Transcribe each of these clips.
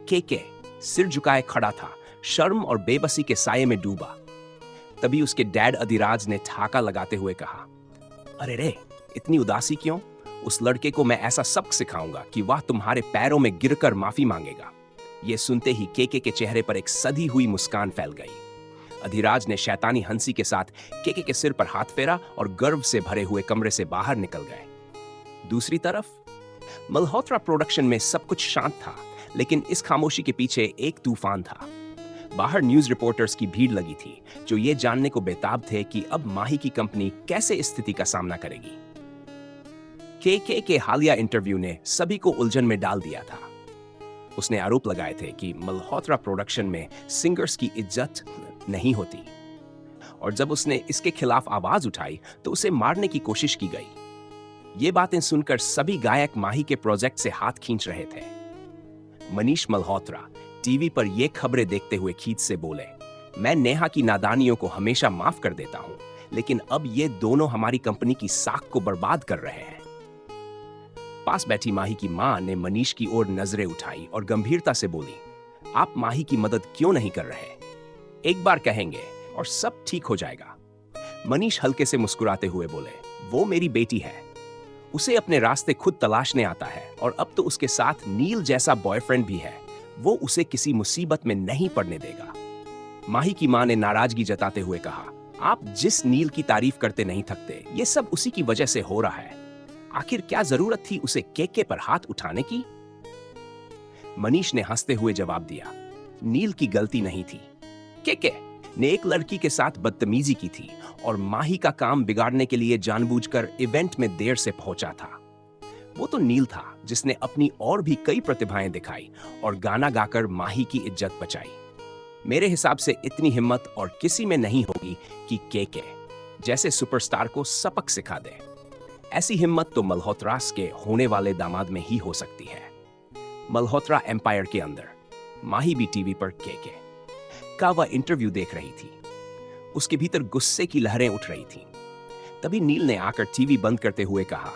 केके सिर झुकाए खड़ा था, शर्म और बेबसी के साये में डूबा। तभी उसके डैड अधिराज ने ठाका लगाते हुए कहा, अरे रे, इतनी उदासी क्यों? उस लड़के को मैं ऐसा सबक सिखाऊंगा कि वह तुम्हारे पैरों में गिरकर माफी मांगेगा। यह सुनते ही केके के चेहरे पर एक सधी हुई मुस्कान फैल गई। अधिराज ने शैतानी हंसी के साथ केके के सिर पर हाथ फेरा और गर्व से भरे हुए कमरे से बाहर निकल गए। दूसरी तरफ मल्होत्रा प्रोडक्शन में सब कुछ शांत था, लेकिन इस खामोशी के पीछे एक तूफान था। बाहर न्यूज रिपोर्टर्स की भीड़ लगी थी, जो ये जानने को बेताब थे कि अब माही की कंपनी कैसे इस स्थिति का सामना करेगी। केके के हालिया इंटरव्यू ने सभी को उलझन में डाल दिया था। उसने आरोप लगाए थे कि मल्होत्रा प्रोडक्शन में सिंगर्स की इज्जत नहीं होती, और जब उसने इसके खिलाफ आवाज उठाई तो उसे मारने की कोशिश की गई। ये बातें सुनकर सभी गायक माही के प्रोजेक्ट से हाथ खींच रहे थे। मनीष मल्होत्रा टीवी पर ये खबरें देखते हुए खींच से बोले, मैं नेहा की नादानियों को हमेशा माफ कर देता हूं, लेकिन अब ये दोनों हमारी कंपनी की साख को बर्बाद कर रहे हैं। पास बैठी माही की मां ने मनीष की ओर नजरें उठाई और गंभीरता से बोली, आप माही की मदद क्यों नहीं कर रहे? एक बार कहेंगे और सब ठीक हो जाएगा। मनीष हल्के से मुस्कुराते हुए बोले, वो मेरी बेटी है, उसे अपने रास्ते खुद तलाशने आता है, और अब तो उसके साथ नील जैसा बॉयफ्रेंड भी है, वो उसे किसी मुसीबत में नहीं पड़ने देगा। माही की मां ने नाराजगी जताते हुए कहा, आप जिस नील की तारीफ करते नहीं थकते, ये सब उसी की वजह से हो रहा है। आखिर क्या जरूरत थी उसे केके पर हाथ उठाने की? मनीष ने हंसते हुए जवाब दिया, नील की गलती नहीं थी। केके ने एक लड़की के साथ बदतमीजी की थी और माही का काम बिगाड़ने के लिए जानबूझकर इवेंट में देर से पहुंचा था। वो तो नील था जिसने अपनी और भी कई प्रतिभाएं दिखाई और गाना गाकर माही की इज्जत बचाई। मेरे हिसाब से इतनी हिम्मत और किसी में नहीं होगी कि केके जैसे सुपरस्टार को सबक सिखा दे। ऐसी हिम्मत तो मल्होत्रास के होने वाले दामाद में ही हो सकती है। मल्होत्रा एम्पायर के अंदर माही भी टीवी पर केके का वह इंटरव्यू देख रही थी। उसके भीतर गुस्से की लहरें उठ रही थीं। तभी नील ने आकर टीवी बंद करते हुए कहा,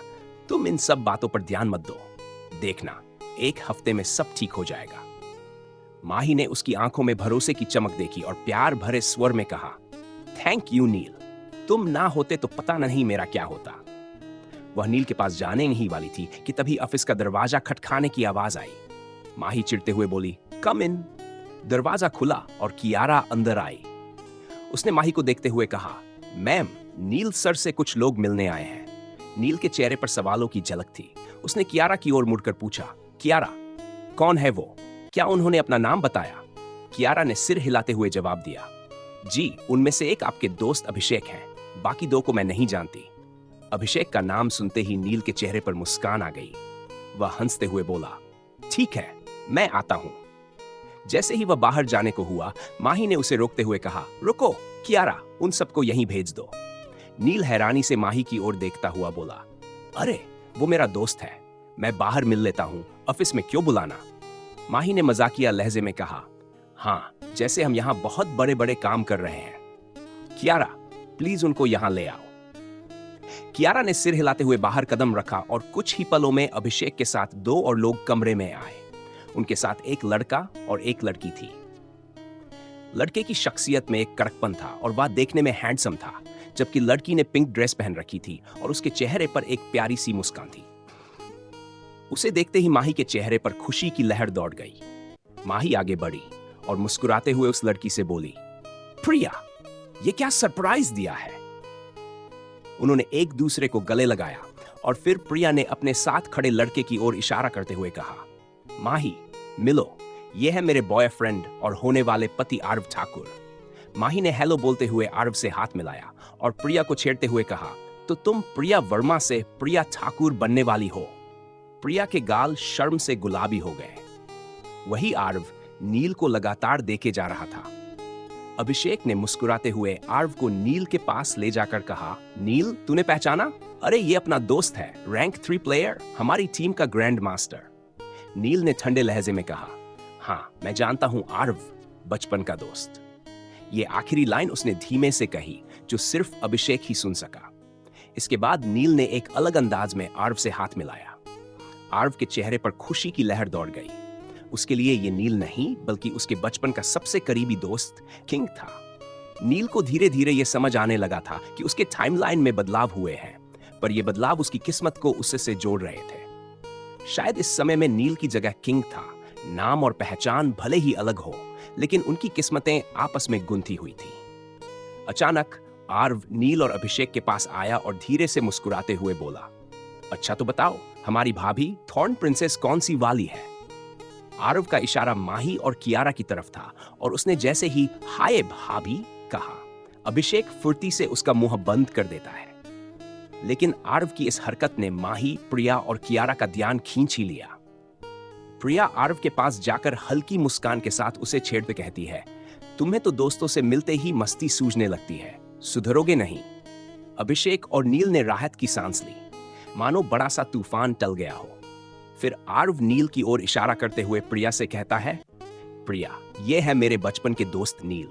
तुम इन सब बातों पर ध्यान मत दो, देखना एक हफ्ते में सब ठीक हो जाएगा। माही ने उसकी आंखों में भरोसे की चमक देखी और प्यार भरे स्वर में कहा, थैंक यू नील, तुम ना होते तो पता नहीं मेरा क्या होता। वह नील के पास जाने नहीं वाली थी कि तभी ऑफिस का दरवाजा खटखाने की आवाज आई। माही चिढ़ते हुए बोली, कम इन। दरवाजा खुला और कियारा अंदर आई। उसने माही को देखते हुए कहा, मैम, नील सर से कुछ लोग मिलने आए हैं। नील के चेहरे पर सवालों की झलक थी। उसने कियारा की ओर मुड़कर पूछा, कियारा, कौन है वो? क्या उन्होंने अपना नाम बताया? कियारा ने सिर हिलाते हुए जवाब दिया, जी, उनमें से एक आपके दोस्त अभिषेक हैं, बाकी दो को मैं नहीं जानती। अभिषेक का नाम सुनते ही नील के चेहरे पर मुस्कान आ गई। वह हंसते हुए बोला, ठीक है, मैं आता हूं। जैसे ही वह बाहर जाने को हुआ, माही ने उसे रोकते हुए कहा, रुको कियारा, उन सबको यहीं भेज दो। नील हैरानी से माही की ओर देखता हुआ बोला, अरे वो मेरा दोस्त है, मैं बाहर मिल लेता हूं, ऑफिस में क्यों बुलाना? माही ने मजाकिया लहजे में कहा, हाँ, जैसे हम यहां बहुत बड़े बड़े काम कर रहे हैं। कियारा, प्लीज उनको यहां ले आओ। कियारा ने सिर हिलाते हुए बाहर कदम रखा और कुछ ही पलों में अभिषेक के साथ दो और लोग कमरे में आए। उनके साथ एक लड़का और एक लड़की थी। लड़के की शख्सियत में एक कड़कपन था और वह देखने में हैंडसम था, जबकि लड़की ने पिंक ड्रेस पहन रखी थी और उसके चेहरे पर एक प्यारी सी मुस्कान थी। उसे देखते ही माही के चेहरे पर खुशी की लहर दौड़ गई। माही आगे बढ़ी और मुस्कुराते हुए उस लड़की से बोली, प्रिया, ये क्या सरप्राइज दिया है? उन्होंने एक दूसरे को गले लगाया और फिर प्रिया ने अपने साथ खड़े लड़के की ओर इशारा करते हुए कहा, माही, मिलो, यह है मेरे बॉयफ्रेंड और होने वाले पति आरव ठाकुर। माही ने हेलो बोलते हुए आरव से हाथ मिलाया और प्रिया को छेड़ते हुए कहा, तो तुम प्रिया वर्मा से प्रिया ठाकुर बनने वाली हो। प्रिया के गाल शर्म से गुलाबी हो गए। वही आरव नील को लगातार देखे जा रहा था। अभिषेक ने मुस्कुराते हुए आरव को नील के पास ले जाकर कहा, नील, तूने पहचाना? अरे ये अपना दोस्त है, रैंक 3 प्लेयर, हमारी टीम का ग्रैंड मास्टर। नील ने ठंडे लहजे में कहा, हाँ, मैं जानता हूं आरव, बचपन का दोस्त। ये आखिरी लाइन उसने धीमे से कही, जो सिर्फ अभिषेक ही सुन सका। इसके बाद नील ने एक अलग अंदाज में आरव से हाथ मिलाया। आरव के चेहरे पर खुशी की लहर दौड़ गई। उसके लिए ये नील नहीं बल्कि उसके बचपन का सबसे करीबी दोस्त किंग था। नील को धीरे धीरे ये समझ आने लगा था कि उसके टाइमलाइन में बदलाव हुए हैं, पर ये बदलाव उसकी किस्मत को उससे से जोड़ रहे थे। शायद इस समय में नील की जगह किंग था। नाम और पहचान भले ही अलग हो, लेकिन उनकी किस्मतें आपस में गुंथी हुई थी। अचानक आर्व नील और अभिषेक के पास आया और धीरे से मुस्कुराते हुए बोला, अच्छा तो बताओ, हमारी भाभी थॉर्न प्रिंसेस कौन सी वाली है? आर्व का इशारा माही और कियारा की तरफ था और उसने जैसे ही हाय भाभी कहा, अभिषेक फुर्ती से उसका मुंह बंद कर देता है। लेकिन आर्व की इस हरकत ने माही, प्रिया और कियारा का ध्यान खींच ही लिया। प्रिया आर्व के पास जाकर हल्की मुस्कान के साथ उसे छेड़ते कहती है, तुम्हें तो दोस्तों से मिलते ही मस्ती सूझने लगती है, सुधरोगे नहीं? अभिषेक और नील ने राहत की सांस ली, मानो बड़ा सा तूफान टल गया हो। फिर आर्व नील की ओर इशारा करते हुए प्रिया से कहता है, प्रिया, ये है मेरे बचपन के दोस्त नील।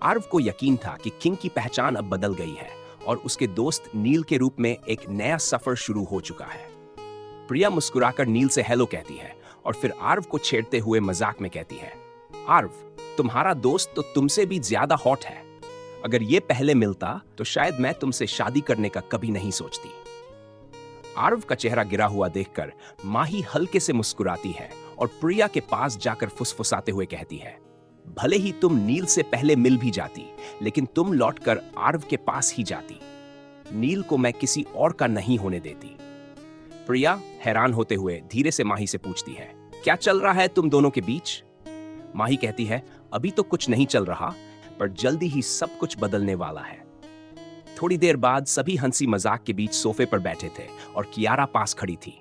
आर्व को यकीन था कि किंग की पहचान अब बदल गई है और उसके दोस्त नील के रूप में एक नया सफर शुरू हो चुका है। प्रिया मुस्कुराकर नील से हेलो कहती है और फिर आर्व को छेड़ते हुए मजाक में कहती है, आर्व, तुम्हारा दोस्त तो तुमसे भी ज्यादा हॉट है। अगर ये पहले मिलता तो शायद मैं तुमसे शादी करने का कभी नहीं सोचती। आर्व का चेहरा गिरा हुआ देखकर माही हल्के से मुस्कुराती है और प्रिया के पास जाकर फुसफुसाते हुए कहती है, भले ही तुम नील से पहले मिल भी जाती, लेकिन तुम लौटकर आर्व के पास ही जाती। नील को मैं किसी और का नहीं होने देती। प्रिया हैरान होते हुए धीरे से माही से पूछती है, क्या चल रहा है तुम दोनों के बीच? माही कहती है, अभी तो कुछ नहीं चल रहा, पर जल्दी ही सब कुछ बदलने वाला है। थोड़ी देर बाद सभी हंसी मजाक के बीच सोफे पर बैठे थे और कियारा पास खड़ी थी।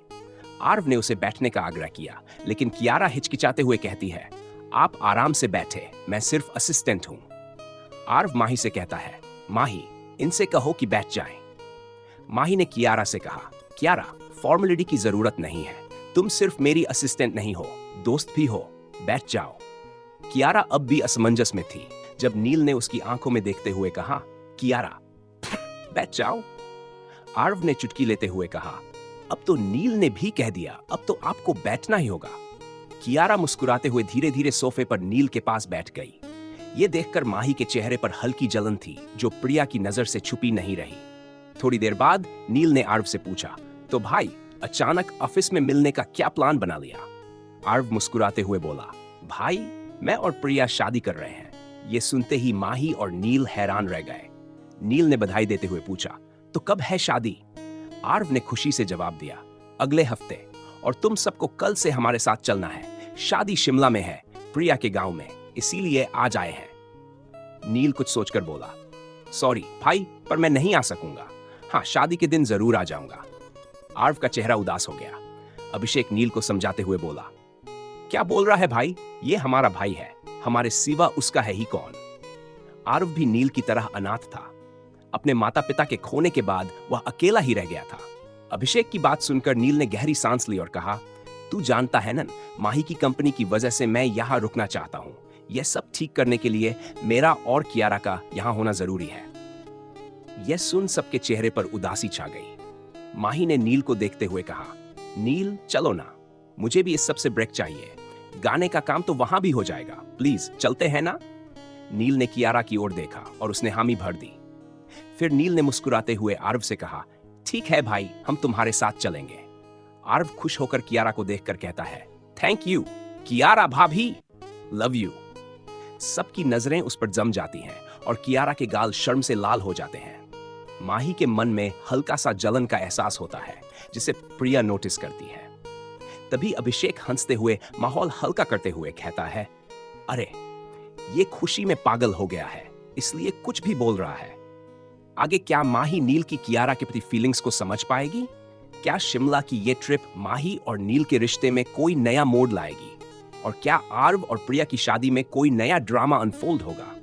आर्व ने उसे बैठने का आग्रह किया, लेकिन कियारा हिचकिचाते हुए कहती है, आप आराम से बैठे, मैं सिर्फ असिस्टेंट हूं। आर्व माही से कहता है, माही, इनसे कहो कि बैठ जाएं। माही ने कियारा से कहा, कियारा, फॉर्मेलिटी की जरूरत नहीं है, तुम सिर्फ मेरी असिस्टेंट नहीं हो, दोस्त भी हो, बैठ जाओ। कियारा अब भी असमंजस में थी जब नील ने उसकी आंखों में देखते हुए कहा, कियारा, बैठ जाओ। आर्व ने चुटकी लेते हुए कहा, अब तो नील ने भी कह दिया, अब तो आपको बैठना ही होगा। कियारा मुस्कुराते हुए धीरे धीरे सोफे पर नील के पास बैठ गई। ये देखकर माही के चेहरे पर हल्की जलन थी जो प्रिया की नजर से छुपी नहीं रही। थोड़ी देर बाद नील ने आर्व से पूछा, तो भाई, अचानक ऑफिस में मिलने का क्या प्लान बना लिया? आर्व मुस्कुराते हुए बोला, भाई, मैं और प्रिया शादी कर रहे हैं। ये सुनते ही माही और नील हैरान रह गए। नील ने बधाई देते हुए पूछा, तो कब है शादी? आर्व ने खुशी से जवाब दिया, अगले हफ्ते, और तुम सबको कल से हमारे साथ चलना है। शादी शिमला में है, प्रिया के गांव में, इसीलिए आज आए हैं। नील कुछ सोचकर बोला, सॉरी भाई, पर मैं नहीं आ सकूंगा। हाँ, शादी के दिन जरूर आ जाऊंगा। आर्व का चेहरा उदास हो गया। अभिषेक नील को समझाते हुए बोला, क्या बोल रहा है भाई, ये हमारा भाई है, हमारे सिवा उसका है ही कौन। आर्व भी नील की तरह अनाथ था। अपने माता पिता के खोने के बाद वह अकेला ही रह गया था। अभिषेक की बात सुनकर नील ने गहरी सांस ली और कहा, तू जानता है ना, माही की कंपनी की वजह से मैं यहाँ रुकना चाहता हूँ। यह सब ठीक करने के लिए मेरा और कियारा का यहाँ होना जरूरी है। यह सुन सबके चेहरे पर उदासी छा गई। माही ने नील को देखते हुए कहा, नील, चलो ना, मुझे भी इस सब से ब्रेक चाहिए। गाने का काम तो वहां भी हो जाएगा, प्लीज चलते हैं ना? नील ने कियारा की ओर देखा और उसने हामी भर दी। फिर नील ने मुस्कुराते हुए आर्व से कहा, ठीक है भाई, हम तुम्हारे साथ चलेंगे। आर्व खुश होकर कियारा को देखकर कहता है, थैंक यू कियारा भाभी, लव यू। सबकी नजरें उस पर जम जाती हैं और कियारा के गाल शर्म से लाल हो जाते हैं। माही के मन में हल्का सा जलन का एहसास होता है जिसे प्रिया नोटिस करती है। तभी अभिषेक हंसते हुए माहौल हल्का करते हुए कहता है, अरे, ये खुशी में पागल हो गया है, इसलिए कुछ भी बोल रहा है। आगे क्या माही नील की कियारा के प्रति फीलिंग्स को समझ पाएगी? क्या शिमला की ये ट्रिप माही और नील के रिश्ते में कोई नया मोड़ लाएगी? और क्या आर्व और प्रिया की शादी में कोई नया ड्रामा अनफोल्ड होगा?